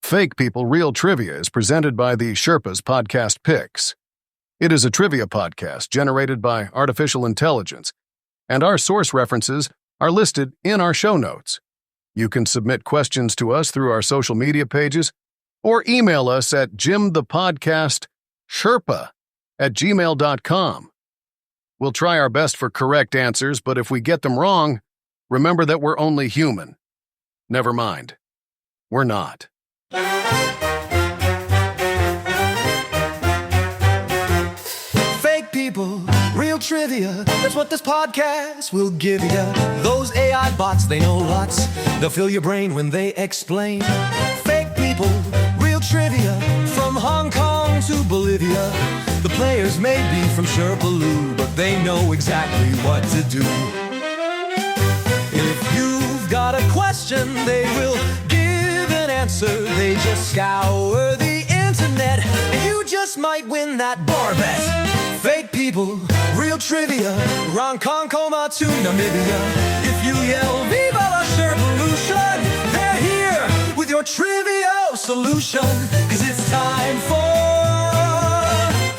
Fake People, Real Trivia is presented by the Sherpas Podcast Picks. It is a trivia podcast generated by artificial intelligence, and our source references are listed in our show notes. You can submit questions to us through our social media pages or email us at jimthepodcastsherpa@gmail.com. We'll try our best for correct answers, but if we get them wrong, remember that we're only human. Never mind. We're not. Fake people, real trivia. That's what this podcast will give you. Those AI bots, they know lots. They'll fill your brain when they explain. Fake people, real trivia. From Hong Kong to Bolivia. The players may be from Sherpaloo, but they know exactly what to do. If you've got a question, they will give an answer. They just scour the internet, and you just might win that bar bet. Fake people, real trivia. Ron Concoma to Namibia. If you yell Viva la Sherpolution, they're here with your trivia solution. Cause it's time for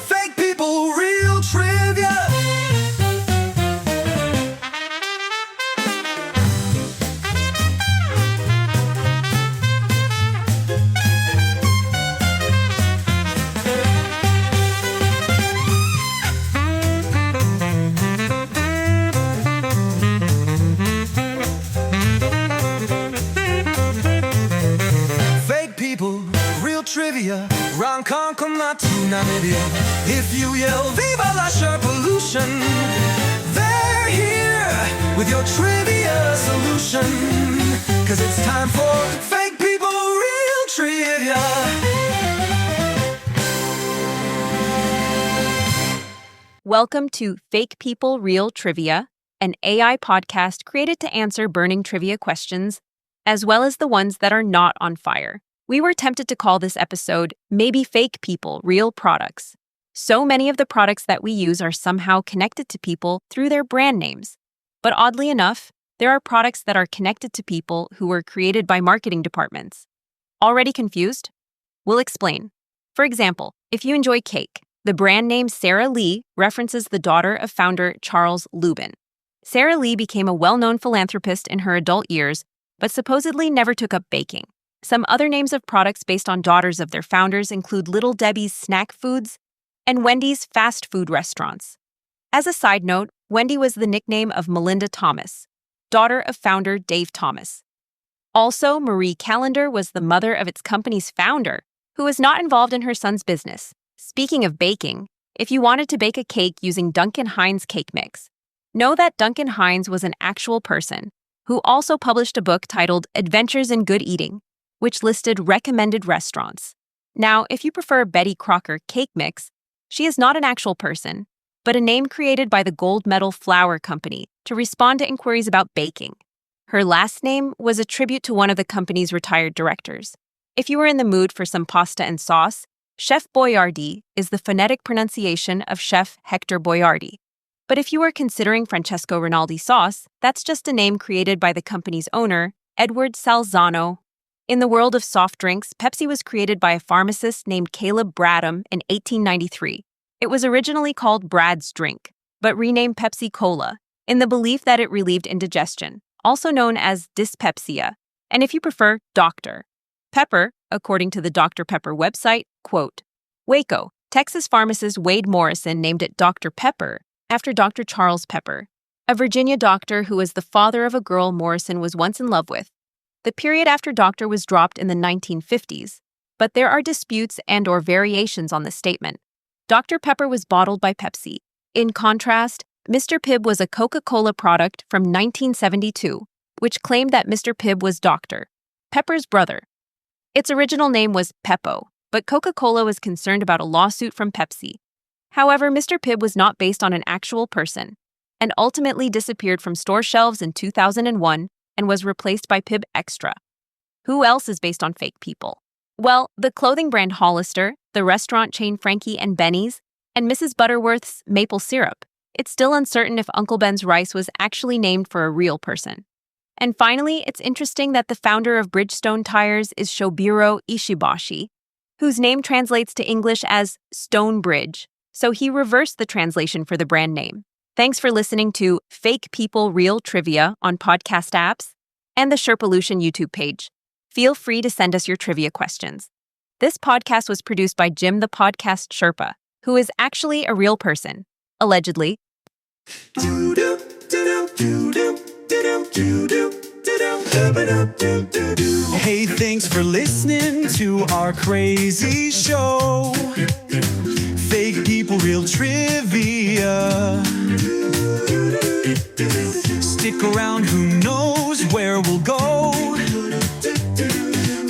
Fake People, Real Trivia. Trivia, Ron Concoma to Namibia. If you yell Viva la Sherpolution, they're here with your trivia solution. Cause it's time for Fake People, Real Trivia. Welcome to Fake People, Real Trivia, an AI podcast created to answer burning trivia questions, as well as the ones that are not on fire. We were tempted to call this episode Maybe Fake People, Real Products. So many of the products that we use are somehow connected to people through their brand names. But oddly enough, there are products that are connected to people who were created by marketing departments. Already confused? We'll explain. For example, if you enjoy cake, the brand name Sara Lee references the daughter of founder Charles Lubin. Sara Lee became a well-known philanthropist in her adult years, but supposedly never took up baking. Some other names of products based on daughters of their founders include Little Debbie's snack foods and Wendy's fast food restaurants. As a side note, Wendy was the nickname of Melinda Thomas, daughter of founder Dave Thomas. Also, Marie Callender was the mother of its company's founder, who was not involved in her son's business. Speaking of baking, if you wanted to bake a cake using Duncan Hines cake mix, know that Duncan Hines was an actual person who also published a book titled Adventures in Good Eating, which listed recommended restaurants. Now, if you prefer Betty Crocker cake mix, she is not an actual person, but a name created by the Gold Medal Flour Company to respond to inquiries about baking. Her last name was a tribute to one of the company's retired directors. If you were in the mood for some pasta and sauce, Chef Boyardee is the phonetic pronunciation of Chef Hector Boyardee. But if you were considering Francesco Rinaldi sauce, that's just a name created by the company's owner, Edward Salzano. In the world of soft drinks, Pepsi was created by a pharmacist named Caleb Bradham in 1893. It was originally called Brad's Drink, but renamed Pepsi Cola, in the belief that it relieved indigestion, also known as dyspepsia, and if you prefer, Dr. Pepper, according to the Dr. Pepper website, quote, Waco, Texas pharmacist Wade Morrison named it Dr. Pepper after Dr. Charles Pepper, a Virginia doctor who was the father of a girl Morrison was once in love with. The period after Doctor was dropped in the 1950s, but there are disputes and/or variations on this statement. Dr. Pepper was bottled by Pepsi. In contrast, Mr. Pibb was a Coca-Cola product from 1972, which claimed that Mr. Pibb was Dr. Pepper's brother. Its original name was Peppo, but Coca-Cola was concerned about a lawsuit from Pepsi. However, Mr. Pibb was not based on an actual person, and ultimately disappeared from store shelves in 2001 and was replaced by Pibb Extra. Who else is based on fake people? Well, the clothing brand Hollister, the restaurant chain Frankie and Benny's, and Mrs. Butterworth's maple syrup. It's still uncertain if Uncle Ben's rice was actually named for a real person. And finally, it's interesting that the founder of Bridgestone Tires is Shobiro Ishibashi, whose name translates to English as Stone Bridge, so he reversed the translation for the brand name. Thanks for listening to Fake People Real Trivia on podcast apps and the Sherpolution YouTube page. Feel free to send us your trivia questions. This podcast was produced by Jim the Podcast Sherpa, who is actually a real person, allegedly. Hey, thanks for listening to our crazy show. Fake People Real Trivia. Stick around, who knows where we'll go.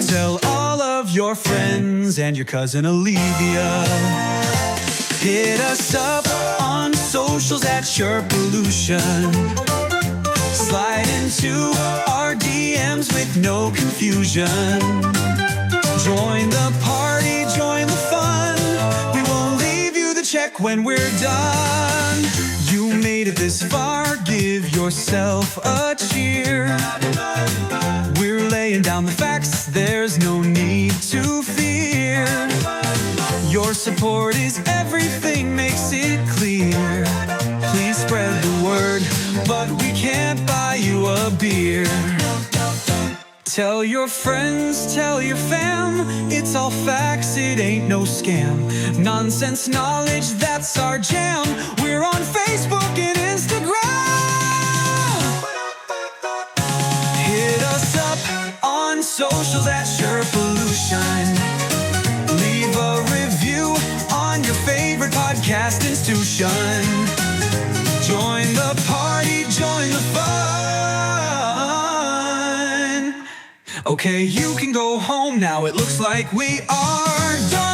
Tell all of your friends and your cousin Olivia. Hit us up on socials at Sherpolution. Slide into our DMs with no confusion. Join the party, join the fun. We won't leave you the check when we're done. You made it this far, give yourself a cheer. We're laying down the facts, there's no need to fear. Your support is everything, makes it clear. Please spread the word, but we can't buy you a beer. Tell your friends, tell your fam, it's all facts, it ain't no scam. Nonsense knowledge, that's our jam. We're on Facebook and Instagram. Hit us up on socials at Sherpolution. Leave a review on your favorite podcast institution. Join the party, join the fun. Okay, you can go home now, it looks like we are done.